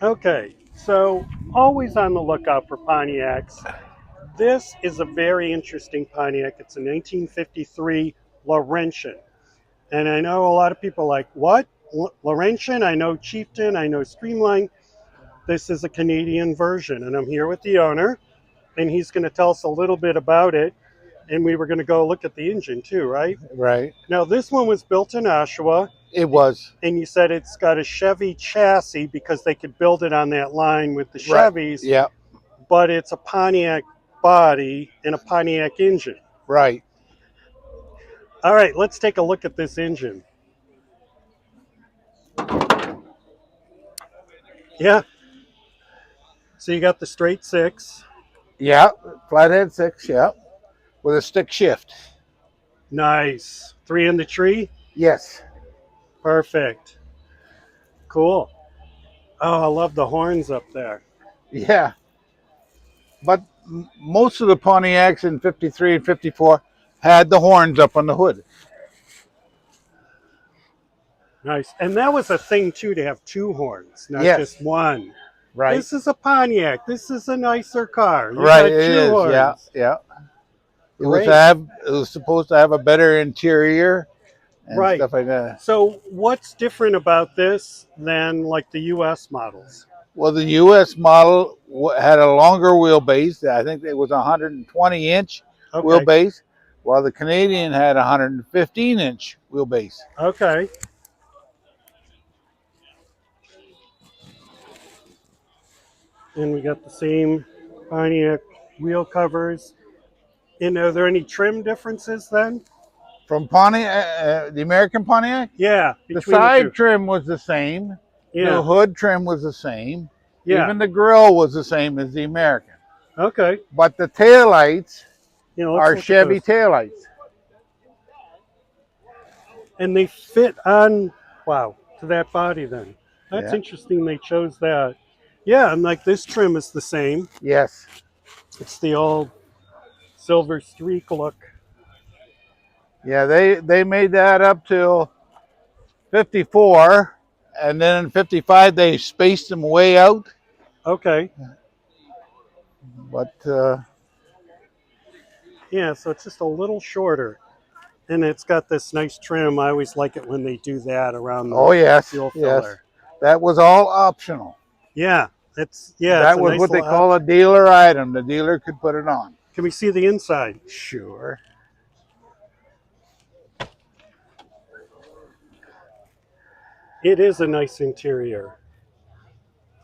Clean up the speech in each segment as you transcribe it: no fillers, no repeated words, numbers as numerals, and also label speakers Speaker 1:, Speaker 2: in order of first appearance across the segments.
Speaker 1: Okay, so always on the lookout for Pontiacs. This is a very interesting Pontiac. It's a 1953 Laurentian. And I know a lot of people are like, what? Laurentian? I know Chieftain, I know Streamline. This is a Canadian version. And I'm here with the owner, and he's going to tell us a little bit about it. And we were going to go look at the engine too, right?
Speaker 2: Right.
Speaker 1: Now, this one was built in Oshawa,
Speaker 2: It was.
Speaker 1: and you said it's got a Chevy chassis because they could build it on that line with the
Speaker 2: Right.
Speaker 1: Chevys,
Speaker 2: Yeah.
Speaker 1: but it's a Pontiac body and a Pontiac engine.
Speaker 2: Right.
Speaker 1: All right, let's take a look at this engine. Yeah, so you got the straight six.
Speaker 2: Yeah. Flathead 6. Yeah. With a stick shift.
Speaker 1: Nice. Three in the tree.
Speaker 2: Yes.
Speaker 1: Perfect. Cool. Oh, I love the horns up there.
Speaker 2: Yeah. But most of the Pontiacs in 53 and 54 had the horns up on the hood.
Speaker 1: Nice. And that was a thing, too, to have two horns, not
Speaker 2: Yes.
Speaker 1: just one.
Speaker 2: Right.
Speaker 1: This is a Pontiac. This is a nicer car. You
Speaker 2: Right.
Speaker 1: got
Speaker 2: It
Speaker 1: two
Speaker 2: is.
Speaker 1: horns.
Speaker 2: Yeah. Yeah.
Speaker 1: Great.
Speaker 2: It was supposed to have a better interior and
Speaker 1: Right.
Speaker 2: stuff like that.
Speaker 1: So what's different about this than like the U.S. models?
Speaker 2: Well, the U.S. model had a longer wheelbase. I think it was 120-inch
Speaker 1: Okay.
Speaker 2: wheelbase, while the Canadian had 115-inch wheelbase.
Speaker 1: Okay. And we got the same Pontiac wheel covers. And are there any trim differences then?
Speaker 2: From Pontiac, the American Pontiac,
Speaker 1: Yeah,
Speaker 2: the
Speaker 1: between the
Speaker 2: side
Speaker 1: two.
Speaker 2: trim was the same. The
Speaker 1: Yeah,
Speaker 2: hood trim was the same.
Speaker 1: yeah.
Speaker 2: Even the grill was the same as the American.
Speaker 1: Okay.
Speaker 2: But the taillights
Speaker 1: You know, let's
Speaker 2: are
Speaker 1: look at
Speaker 2: Chevy
Speaker 1: those.
Speaker 2: taillights.
Speaker 1: And they fit on, wow, to that body then. That's
Speaker 2: Yeah.
Speaker 1: interesting they chose that. Yeah, and like this trim is the same.
Speaker 2: Yes.
Speaker 1: It's the old silver streak look.
Speaker 2: Yeah, they made that up till 54, and then in 55 they spaced them way out.
Speaker 1: Okay.
Speaker 2: But
Speaker 1: Yeah, so it's just a little shorter. And it's got this nice trim. I always like it when they do that around
Speaker 2: oh
Speaker 1: the
Speaker 2: yes,
Speaker 1: fuel
Speaker 2: yes,
Speaker 1: filler.
Speaker 2: that was all optional.
Speaker 1: Yeah, it's it's
Speaker 2: That
Speaker 1: a
Speaker 2: was
Speaker 1: nice
Speaker 2: what they
Speaker 1: little
Speaker 2: call a dealer item. The dealer could put it on.
Speaker 1: Can we see the inside?
Speaker 2: Sure.
Speaker 1: It is a nice interior.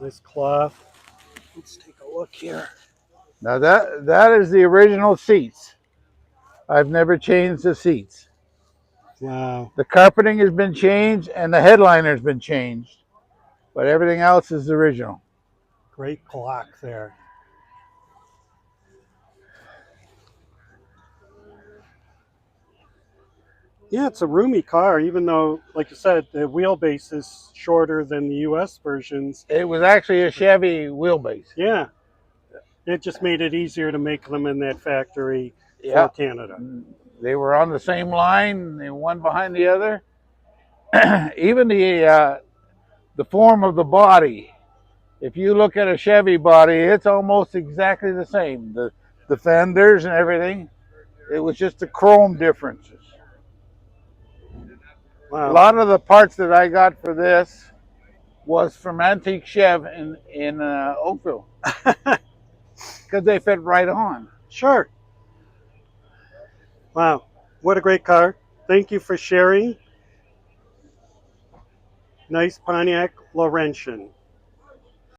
Speaker 1: Nice cloth. Let's take a look here.
Speaker 2: Now that is the original seats. I've never changed the seats.
Speaker 1: Wow.
Speaker 2: The carpeting has been changed and the headliner's been changed, but everything else is the original.
Speaker 1: Great clock there. Yeah, it's a roomy car, even though, like you said, the wheelbase is shorter than the U.S. versions.
Speaker 2: It was actually a Chevy wheelbase.
Speaker 1: Yeah, it just made it easier to make them in that factory
Speaker 2: Yeah.
Speaker 1: for Canada.
Speaker 2: They were on the same line, they one behind the other. Even the form of the body. If you look at a Chevy body, it's almost exactly the same. The fenders and everything. It was just the chrome differences.
Speaker 1: Wow.
Speaker 2: A lot of the parts that I got for this was from Antique Chev in Oakville because they fit right on.
Speaker 1: Sure. Wow. What a great car. Thank you for sharing. Nice Pontiac Laurentian.